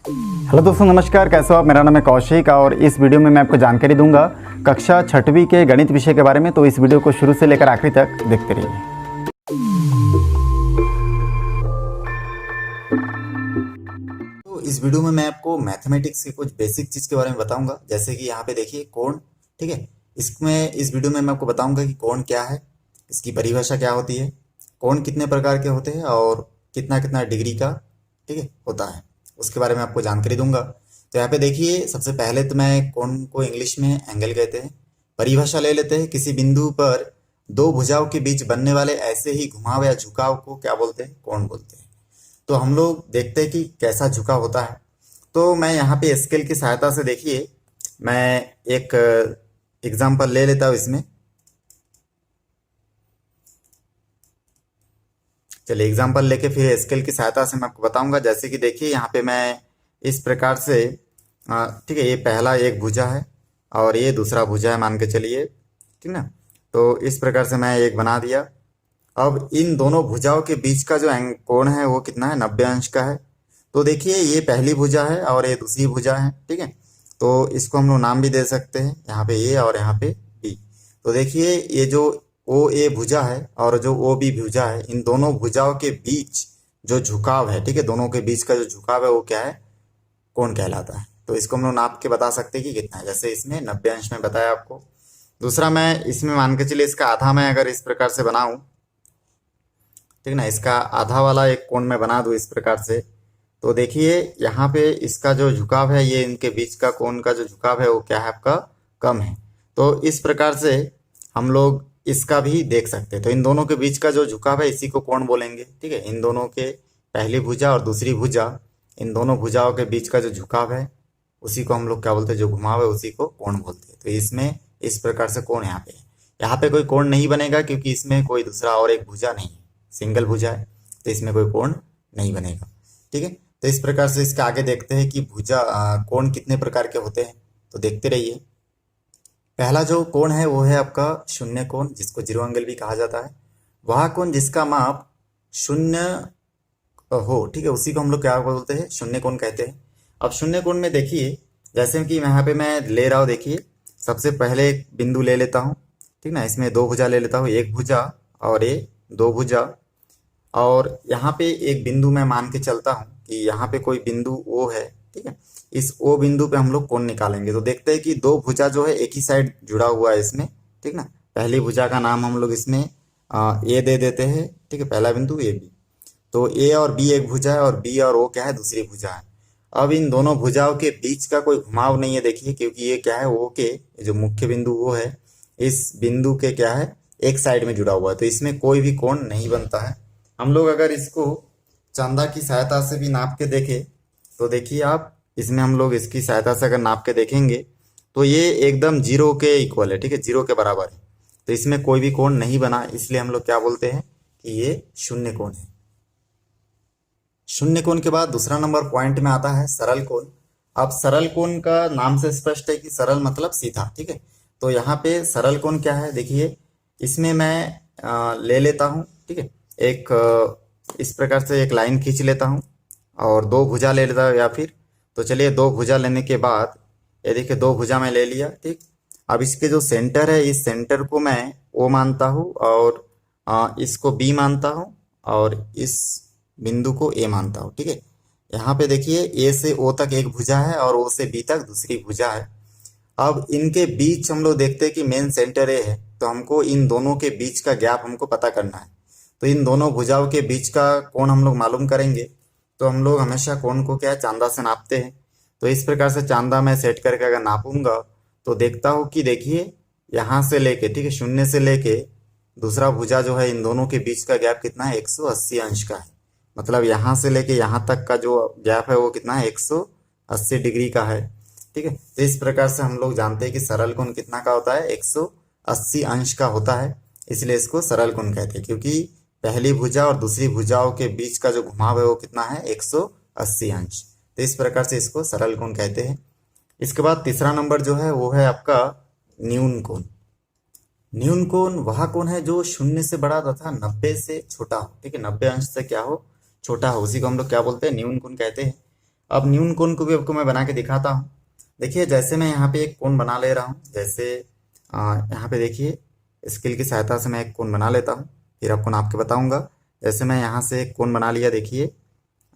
Hello दोस्तों, नमस्कार। कैसे हो आप? मेरा नाम है कौशिक और इस वीडियो में मैं आपको जानकारी दूंगा कक्षा 6वीं के गणित विषय के बारे में। तो इस वीडियो को शुरू से लेकर आखिरी तक देखते रहिए। तो इस वीडियो में मैं आपको मैथमेटिक्स के कुछ बेसिक चीज़ के बारे में बताऊंगा, जैसे कि यहाँ पे देखिए कोण। ठीक है, इसमें इस वीडियो में मैं आपको बताऊंगा कि कोण क्या है, इसकी परिभाषा क्या होती है, कोण कितने प्रकार के होते हैं और कितना कितना डिग्री का ठीक है होता है, उसके बारे में आपको जानकारी दूंगा। तो यहाँ पे देखिए, सबसे पहले तो मैं कोण को इंग्लिश में एंगल कहते हैं। परिभाषा ले लेते हैं। किसी बिंदु पर दो भुजाओं के बीच बनने वाले ऐसे ही घुमाव या झुकाव को क्या बोलते हैं? कोण बोलते हैं। तो हम लोग देखते हैं कि कैसा झुकाव होता है। तो मैं यहाँ पे स्केल की सहायता से देखिए, मैं एक एग्जाम्पल ले लेता हूँ इसमें। चलिए, एग्जाम्पल लेके फिर स्केल की सहायता से मैं आपको बताऊंगा। जैसे कि देखिए, यहाँ पे मैं इस प्रकार से ठीक है, ये पहला एक भुजा है और ये दूसरा भुजा है, मान के चलिए, ठीक ना। तो इस प्रकार से मैं एक बना दिया। अब इन दोनों भुजाओं के बीच का जो कोण है वो कितना है? 90 अंश का है। तो देखिए, ये पहली भुजा है और ये दूसरी भुजा है। ठीक है, तो इसको हम लोग नाम भी दे सकते हैं, यहाँ पे ए और यहाँ पे बी। तो देखिए, ये जो ओ ए भुजा है और जो ओ बी भुजा है, इन दोनों भुजाओं के बीच जो झुकाव है, ठीक है, दोनों के बीच का जो झुकाव है वो क्या है? कोण कहलाता है। तो इसको हम लोग नाप के बता सकते हैं कि कितना है। जैसे इसमें 90 अंश में बताया आपको। दूसरा, मैं इसमें मान के चलिए इसका आधा मैं अगर इस प्रकार से बनाऊं, ठीक ना, इसका आधा वाला एक कोण मैं बना दूं इस प्रकार से, तो देखिए यहाँ पे इसका जो झुकाव है, ये इनके बीच का कोण का जो झुकाव है वो क्या है? आपका कम है। तो इस प्रकार से हम लोग इसका भी देख सकते हैं। तो इन दोनों के बीच का जो झुकाव है इसी को कोण बोलेंगे। ठीक है, इन दोनों के पहली भुजा और दूसरी भुजा, इन दोनों भुजाओं के बीच का जो झुकाव है उसी को हम लोग क्या बोलते हैं? जो घुमाव है उसी को कोण बोलते हैं। तो इसमें इस प्रकार से कोण यहाँ पे है। यहाँ पे कोई कोण नहीं बनेगा क्योंकि इसमें कोई दूसरा और एक भुजा नहीं है, सिंगल भुजा है, तो इसमें कोई कोण नहीं बनेगा। ठीक है, तो इस प्रकार से इसके आगे देखते हैं कि भुजा कोण कितने प्रकार के होते हैं। तो देखते रहिए। पहला जो कोण है वो है आपका शून्य कोण, जिसको जीरो एंगल भी कहा जाता है। वह कोण जिसका माप शून्य हो, ठीक है, उसी को हम लोग क्या बोलते हैं? शून्य कोण कहते हैं। अब शून्य कोण में देखिए, जैसे कि यहाँ पे मैं ले रहा हूँ, देखिए सबसे पहले एक बिंदु ले लेता हूँ, ठीक ना, इसमें दो भुजा ले लेता हूँ, एक भुजा और ये दो भुजा, और यहाँ पे एक बिंदु मैं मान के चलता हूँ कि यहाँ पे कोई बिंदु ओ है। ठीक है, इस ओ बिंदु पे हम लोग कोण निकालेंगे। तो देखते हैं कि दो भुजा जो है एक ही साइड जुड़ा हुआ है इसमें, ठीक ना। पहली भुजा का नाम हम लोग इसमें ए दे देते हैं, ठीक है, पहला बिंदु ए बी। तो ए और बी एक भुजा है और बी और ओ क्या है? दूसरी भुजा है। अब इन दोनों भुजाओं के बीच का कोई घुमाव नहीं है, देखिए, क्योंकि ये क्या है? ओ के जो मुख्य बिंदु वो है, इस बिंदु के क्या है? एक साइड में जुड़ा हुआ है, तो इसमें कोई भी कोण नहीं बनता है। हम लोग अगर इसको चांदा की सहायता से भी नाप के देखें, तो देखिए आप, इसमें हम लोग इसकी सहायता से अगर नाप के देखेंगे तो ये एकदम जीरो के इक्वल है, ठीक है, जीरो के बराबर है। तो इसमें कोई भी कोण नहीं बना, इसलिए हम लोग क्या बोलते हैं कि ये शून्य कोण है। शून्य कोण के बाद दूसरा नंबर पॉइंट में आता है सरल कोण। अब सरल कोण का नाम से स्पष्ट है कि सरल मतलब सीधा। ठीक है, तो यहाँ पे सरल कोण क्या है? देखिए, इसमें मैं ले लेता हूँ, ठीक है, एक इस प्रकार से एक लाइन खींच लेता हूँ और दो भुजा ले लेता हूँ, या फिर तो चलिए दो भुजा लेने के बाद ये देखिए दो भुजा मैं ले लिया। ठीक, अब इसके जो सेंटर है, इस सेंटर को मैं ओ मानता हूँ और इसको बी मानता हूँ और इस बिंदु को ए मानता हूँ। ठीक है, यहाँ पे देखिए ए से ओ तक एक भुजा है और ओ से बी तक दूसरी भुजा है। अब इनके बीच हम लोग देखते हैं कि मेन सेंटर ए है, तो हमको इन दोनों के बीच का गैप हमको पता करना है। तो इन दोनों भुजाओं के बीच का कोण हम लोग मालूम करेंगे। तो हम लोग हमेशा कोण को क्या है? चांदा से नापते हैं। तो इस प्रकार से चांदा मैं सेट करके अगर नापूंगा तो देखता हूँ कि देखिए यहाँ से लेके, ठीक है, शून्य से लेके दूसरा भुजा जो है, इन दोनों के बीच का गैप कितना है? 180 अंश का है। मतलब यहाँ से लेके यहाँ तक का जो गैप है वो कितना है? 180 डिग्री का है। ठीक है, तो इस प्रकार से हम लोग जानते हैं कि सरल कोण कितना का होता है? 180 अंश का होता है। इसलिए इसको सरल कोण कहते हैं, क्योंकि पहली भुजा और दूसरी भुजाओं के बीच का जो घुमाव है वो कितना है? 180 अंश। तो इस प्रकार से इसको सरल कोण कहते हैं। इसके बाद तीसरा नंबर जो है वो है आपका न्यून कोण। न्यून कोण वह कोण है जो शून्य से बड़ा तथा 90 से छोटा हो। ठीक है, 90 अंश से क्या हो? छोटा हो, उसी को हम लोग क्या बोलते हैं? न्यून कोण कहते हैं। अब न्यून कोण को भी आपको मैं बना के दिखाता हूँ। देखिए जैसे मैं यहाँ पे एक कोण बना ले रहा हूँ, जैसे यहाँ पे देखिए स्केल की सहायता से मैं एक कोण बना लेता हूँ, फिर आपको नाप के बताऊंगा। जैसे मैं यहाँ से एक कोण बना लिया देखिए,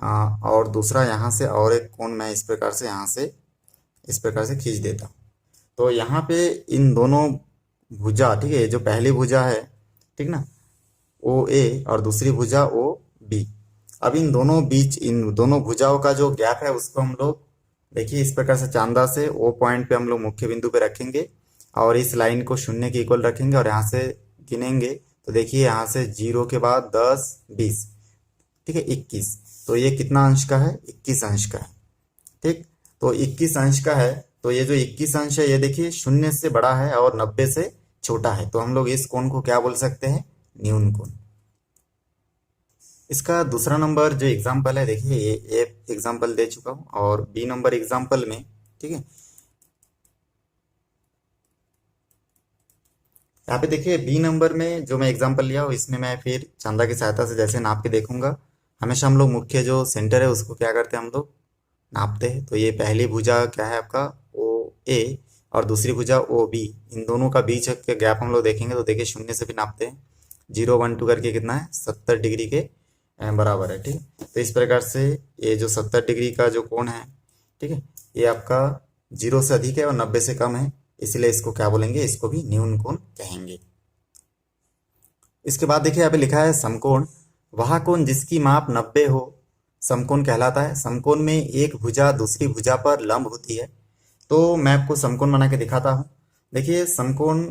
और दूसरा यहाँ से और एक कोण मैं इस प्रकार से यहाँ से इस प्रकार से खींच देता हूँ। तो यहाँ पे इन दोनों भुजा, ठीक है, जो पहली भुजा है, ठीक ना, ओ ए, और दूसरी भुजा ओ बी। अब इन दोनों भुजाओं का जो गैप है उसको हम लोग देखिए इस प्रकार से चांदा से ओ पॉइंट पे हम लोग मुख्य बिंदु पे रखेंगे और इस लाइन को शून्य के इक्वल रखेंगे और यहाँ से गिनेंगे। तो देखिए यहाँ से 0 के बाद 10, 20, ठीक है, 21। तो ये कितना अंश का है? 21 अंश का है। ठीक, तो 21 अंश का है। तो ये जो 21 अंश है ये देखिए 0 से बड़ा है और 90 से छोटा है। तो हम लोग इस कोण को क्या बोल सकते हैं? न्यून कोण। इसका दूसरा नंबर जो एग्जाम्पल है देखिए, ये एक एग्जाम्पल दे चुका हूँ और बी नंबर एग्जाम्पल में, ठीक है, यहाँ पे देखिए बी नंबर में जो मैं एग्जाम्पल लिया हूँ इसमें मैं फिर चांदा की सहायता से जैसे नाप के देखूंगा। हमेशा हम लोग मुख्य जो सेंटर है उसको क्या करते हैं, हम लोग नापते हैं। तो ये पहली भुजा क्या है आपका? ओ ए, और दूसरी भुजा ओ बी। इन दोनों का बीच के गैप हम लोग देखेंगे तो देखिए 0 से भी नापते हैं। 0, 1, 2 करके कितना है? 70 डिग्री के बराबर है। ठीक है, तो इस प्रकार से ये जो 70 डिग्री का जो कोण है, ठीक है, ये आपका 0 से अधिक है और 90 से कम है, इसलिए इसको क्या बोलेंगे? इसको भी न्यून कोण कहेंगे। इसके बाद देखिए यहाँ पे लिखा है समकोण। वह कोण जिसकी माप 90 हो समकोण कहलाता है। समकोण में एक भुजा दूसरी भुजा पर लंब होती है। तो मैं आपको समकोण बना के दिखाता हूँ। देखिए समकोण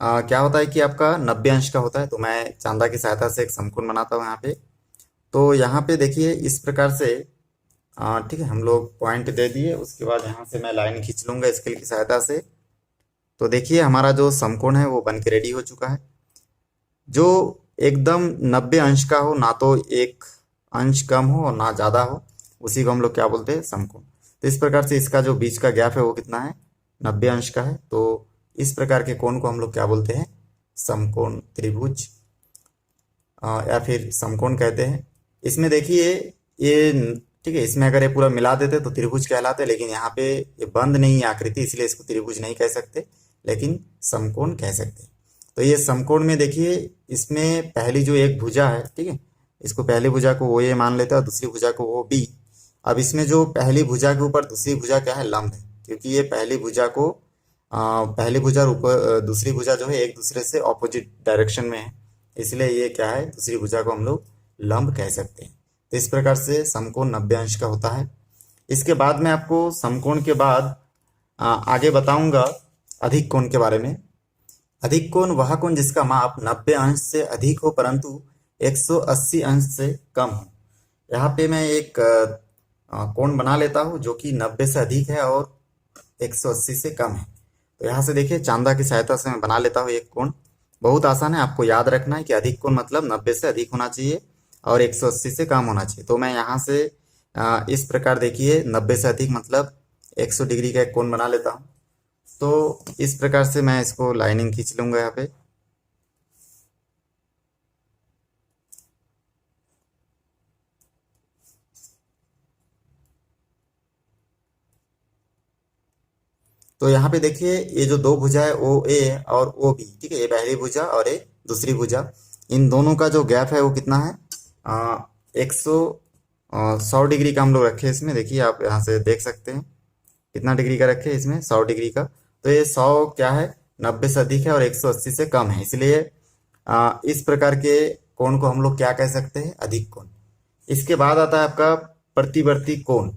क्या होता है कि आपका 90 अंश का होता है। तो मैं चांदा की सहायता से एक समकोण बनाता हूँ यहाँ पे। तो यहाँ पे देखिए इस प्रकार से, ठीक है, हम लोग पॉइंट दे दिए, उसके बाद यहाँ से मैं लाइन खींच लूंगा स्केल की सहायता से। तो देखिए हमारा जो समकोण है वो बन के रेडी हो चुका है। जो एकदम 90 अंश का हो, ना तो एक अंश कम हो और ना ज़्यादा हो, उसी को हम लोग क्या बोलते हैं? समकोण। तो इस प्रकार से इसका जो बीच का गैप है वो कितना है? 90 अंश का है। तो इस प्रकार के कोण को हम लोग क्या बोलते हैं? समकोण त्रिभुज या फिर समकोण कहते हैं। इसमें देखिए ये, ठीक है, इसमें अगर ये पूरा मिला देते तो त्रिभुज कहलाते, लेकिन यहाँ पे ये बंद नहीं है आकृति, इसलिए इसको त्रिभुज नहीं कह सकते, लेकिन समकोण कह सकते हैं। तो ये समकोण में देखिए इसमें पहली जो एक भुजा है, ठीक है, इसको पहली भुजा को ओ ए मान लेते हैं और दूसरी भुजा को ओ बी। अब इसमें जो पहली भुजा के ऊपर दूसरी भुजा क्या है? लंब है, क्योंकि ये पहली भुजा और ऊपर दूसरी भुजा जो है एक दूसरे से ऑपोजिट डायरेक्शन में है, इसलिए ये क्या है? दूसरी भुजा को हम लोग लंब कह सकते हैं। तो इस प्रकार से समकोण 90 अंश का होता है। इसके बाद मैं आपको समकोण के बाद आगे बताऊंगा अधिक कोण के बारे में। अधिक कोण वह कोण जिसका माप 90 अंश से अधिक हो परंतु 180 अंश से कम हो। यहाँ पे मैं एक कोण बना लेता हूँ जो कि 90 से अधिक है और 180 से कम है। तो यहाँ से देखिए चांदा की सहायता से मैं बना लेता हूँ एक कोण। बहुत आसान है, आपको याद रखना है कि अधिक कोण मतलब 90 से अधिक होना चाहिए और 180 से कम होना चाहिए। तो मैं यहाँ से इस प्रकार देखिए 90 से अधिक मतलब 100 डिग्री का एक कोण बना लेता हूँ। तो इस प्रकार से मैं इसको लाइनिंग खींच लूंगा यहाँ पे। तो यहाँ पे देखिए ये जो दो भुजा है ओ ए और ओ बी, ठीक है, ये पहली भुजा और ये दूसरी भुजा, इन दोनों का जो गैप है वो कितना है? 100 डिग्री का हम लोग रखे इसमें। देखिए आप यहाँ से देख सकते हैं कितना डिग्री का रखे इसमें? 100 डिग्री का। तो ये 100 क्या है? 90 से अधिक है और 180 से कम है, इसलिए इस प्रकार के कोण को हम लोग क्या कह सकते हैं? अधिक कोण। इसके बाद आता है आपका प्रतिवर्ती कोण।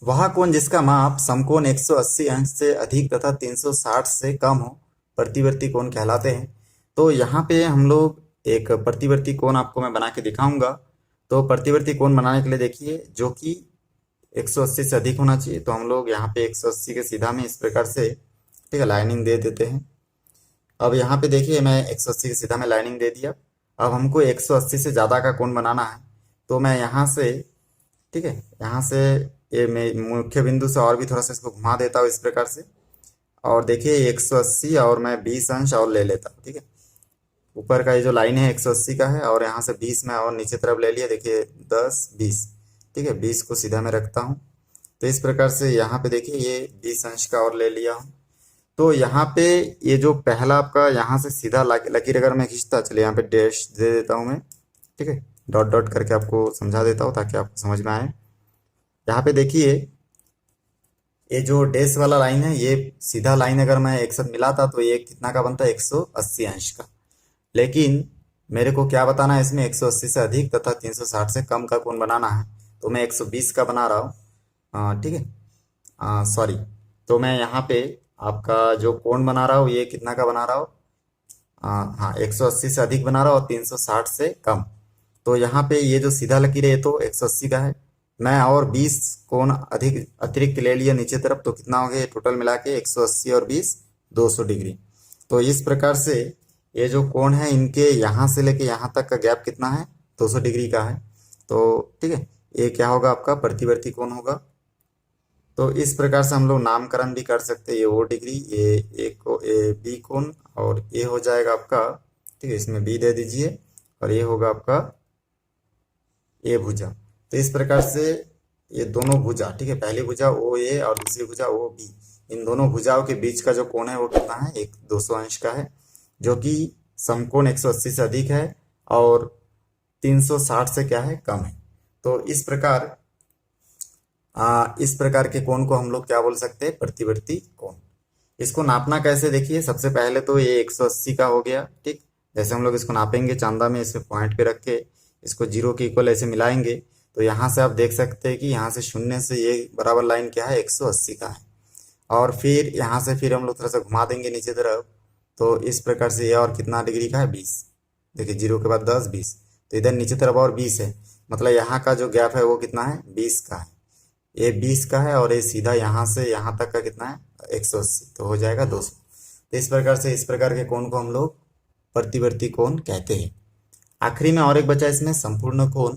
वह कोण जिसका माप समकोण 180 अंश से अधिक तथा 360 से कम हो प्रतिवर्ती कोण कहलाते हैं। तो यहाँ पे हम लोग एक प्रतिवर्ती कोण आपको मैं बना के दिखाऊंगा। तो प्रतिवर्ती कोण बनाने के लिए देखिए जो कि 180 से अधिक होना चाहिए, तो हम लोग यहाँ पे 180 के सीधा में इस प्रकार से, ठीक है, लाइनिंग दे देते हैं। अब यहाँ पे देखिए मैं 180 के सीधा में लाइनिंग दे दिया। अब हमको 180 से ज़्यादा का कोण बनाना है, तो मैं यहाँ से, ठीक है, यहाँ से ये मैं मुख्य बिंदु से और भी थोड़ा सा इसको घुमा देता हूँ इस प्रकार से। और देखिए 180 और मैं 20 अंश और ले लेता हूँ, ठीक है। ऊपर का ये जो लाइन है 180 का है और यहाँ से 20 में और नीचे तरफ ले लिया, देखिए 10, 20, ठीक है, 20 को सीधा मैं रखता हूँ। तो इस प्रकार से यहाँ पे देखिए ये 20 अंश का और ले लिया हूँ। तो यहाँ पे ये जो पहला आपका यहाँ से सीधा लकीर अगर मैं खींचता, चलिए यहाँ पे डैश दे देता हूँ मैं, ठीक है, डॉट डॉट करके आपको समझा देता हूँ ताकि आपको समझ में आए। यहाँ पे देखिए ये जो डैश वाला लाइन है, ये सीधा लाइन अगर मैं एक साथ मिलाता तो ये कितना का बनता है, 180 अंश का। लेकिन मेरे को क्या बताना है इसमें, 180 से अधिक तथा 360 से कम का कोण बनाना है। तो मैं 120 का बना रहा हूँ, ठीक है, सॉरी। तो मैं यहाँ पे आपका जो कोण बना रहा हूँ ये कितना का बना रहा हूँ, हाँ 180 से अधिक बना रहा हूँ और 360 से कम। तो यहाँ पे ये जो सीधा लकीर है ये तो 180 का है, मैं और 20 कोण अधिक अतिरिक्त ले लिया नीचे तरफ, तो कितना हो गया टोटल मिला के 180 और 20 200 डिग्री। तो इस प्रकार से ये जो कोण है इनके यहाँ से लेके यहाँ तक का गैप कितना है, 200 डिग्री का है। तो ठीक है, ये क्या होगा आपका प्रतिवर्ती कोण होगा। तो इस प्रकार से हम लोग नामकरण भी कर सकते हैं, ये ओ डिग्री, ये बी कोण, और ये हो जाएगा आपका, ठीक है, इसमें बी दे दीजिए, और ये होगा आपका ए भुजा। तो इस प्रकार से ये दोनों भुजा, ठीक है, पहली भुजा ओ ए और दूसरी भुजा ओ बी, इन दोनों भुजाओं के बीच का जो कोण है वो कितना है, 200 अंश का है, जो कि समकोण 180 से अधिक है और 360 से क्या है, कम है। तो इस प्रकार के कोण को हम लोग क्या बोल सकते हैं, प्रतिवर्ती कोण। इसको नापना कैसे, देखिए सबसे पहले तो ये 180 का हो गया, ठीक। जैसे हम लोग इसको नापेंगे चांदा में, इसे पॉइंट पे रख के इसको 0 के इक्वल ऐसे मिलाएंगे, तो यहाँ से आप देख सकते हैं कि यहाँ से 0 से ये बराबर लाइन क्या है, 180 का है। और फिर यहाँ से फिर हम लोग थोड़ा सा घुमा देंगे नीचे तरफ, तो इस प्रकार से ये और कितना डिग्री का है, 20। देखिए 0 के बाद 10 20, तो इधर नीचे तरफ और 20 है, मतलब यहाँ का जो गैप है वो कितना है, 20 का है। ये 20 का है और ये सीधा यहाँ से यहाँ तक का कितना है, 180, तो हो जाएगा 200। तो इस प्रकार से इस प्रकार के कोण को हम लोग प्रतिवर्ती कोण कहते हैं। आखिरी में और एक बचा इसमें संपूर्ण कोण।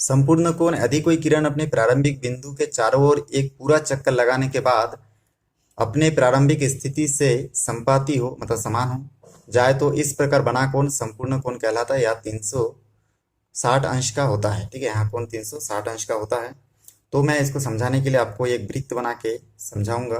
संपूर्ण कोण यदि कोई किरण अपने प्रारंभिक बिंदु के चारों ओर एक पूरा चक्कर लगाने के बाद अपने प्रारंभिक स्थिति से संपाती हो, मतलब समान हो जाए, तो इस प्रकार बना कोण संपूर्ण कोण कहलाता है, या 360 अंश का होता है, ठीक है, यहाँ कोण 360 अंश का होता है। तो मैं इसको समझाने के लिए आपको एक वृत्त बना के समझाऊंगा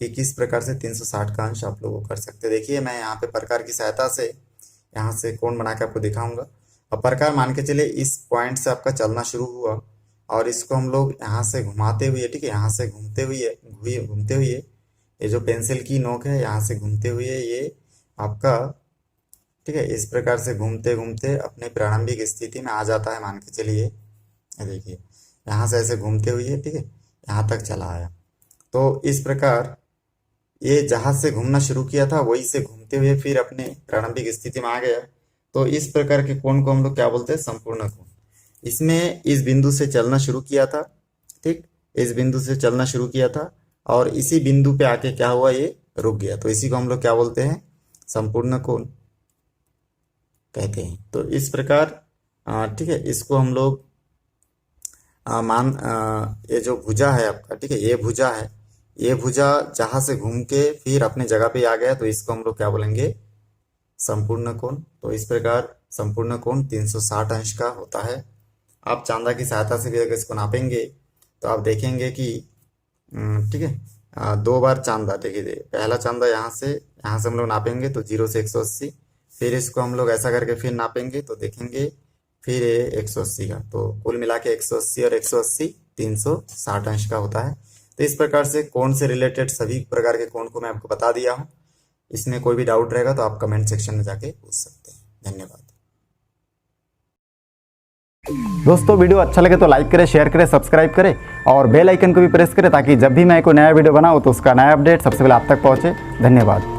कि किस प्रकार से 360 का अंश आप लोग कर सकते हैं। देखिए मैं यहाँ पे प्रकार की सहायता से यहाँ से कोण बना के आपको दिखाऊंगा। अब प्रकार मान के चले इस पॉइंट से आपका चलना शुरू हुआ और इसको हम लोग यहाँ से घुमाते हुए, ठीक है, यहाँ से घूमते हुए ये जो पेंसिल की नोक है यहाँ से घूमते हुए ये आपका, ठीक है, इस प्रकार से घूमते घूमते अपने प्रारंभिक स्थिति में आ जाता है। मान के चलिए देखिए यहाँ से ऐसे घूमते हुए, ठीक है, यहाँ तक चला आया। तो इस प्रकार ये जहाँ से घूमना शुरू किया था वही से घूमते हुए फिर अपने प्रारंभिक स्थिति में आ गया। तो इस प्रकार के कोण को हम लोग क्या बोलते हैं, संपूर्ण कोण। इसमें इस बिंदु से चलना शुरू किया था, ठीक, इस बिंदु से चलना शुरू किया था और इसी बिंदु पे आके क्या हुआ, ये रुक गया। तो इसी को हम लोग क्या बोलते हैं, संपूर्ण कोण कहते हैं। तो इस प्रकार ठीक है, इसको हम लोग ये जो भुजा है आपका, ठीक है, ये भुजा है, ये भुजा जहाँ से घूम के फिर अपने जगह पे आ गया, तो इसको हम लोग क्या बोलेंगे, संपूर्ण कोण। तो इस प्रकार संपूर्ण कोण 360 अंश का होता है। आप चांदा की सहायता से भी अगर इसको नापेंगे तो आप देखेंगे कि ठीक है, 2 बार चांदा, देखिए पहला चांदा यहाँ से हम लोग नापेंगे तो 0 से 180, फिर इसको हम लोग ऐसा करके फिर नापेंगे तो देखेंगे फिर ये 180 का, तो कुल मिला के 180 और 180 360 अंश का होता है। तो इस प्रकार से कोण से रिलेटेड सभी प्रकार के कोण को मैं आपको बता दिया हूँ। इसमें कोई भी डाउट रहेगा तो आप कमेंट सेक्शन में जाके पूछ सकते हैं। धन्यवाद दोस्तों, वीडियो अच्छा लगे तो लाइक करें, शेयर करें, सब्सक्राइब करें और बेल आइकन को भी प्रेस करें ताकि जब भी मैं कोई नया वीडियो बनाऊँ तो उसका नया अपडेट सबसे पहले आप तक पहुँचे। धन्यवाद।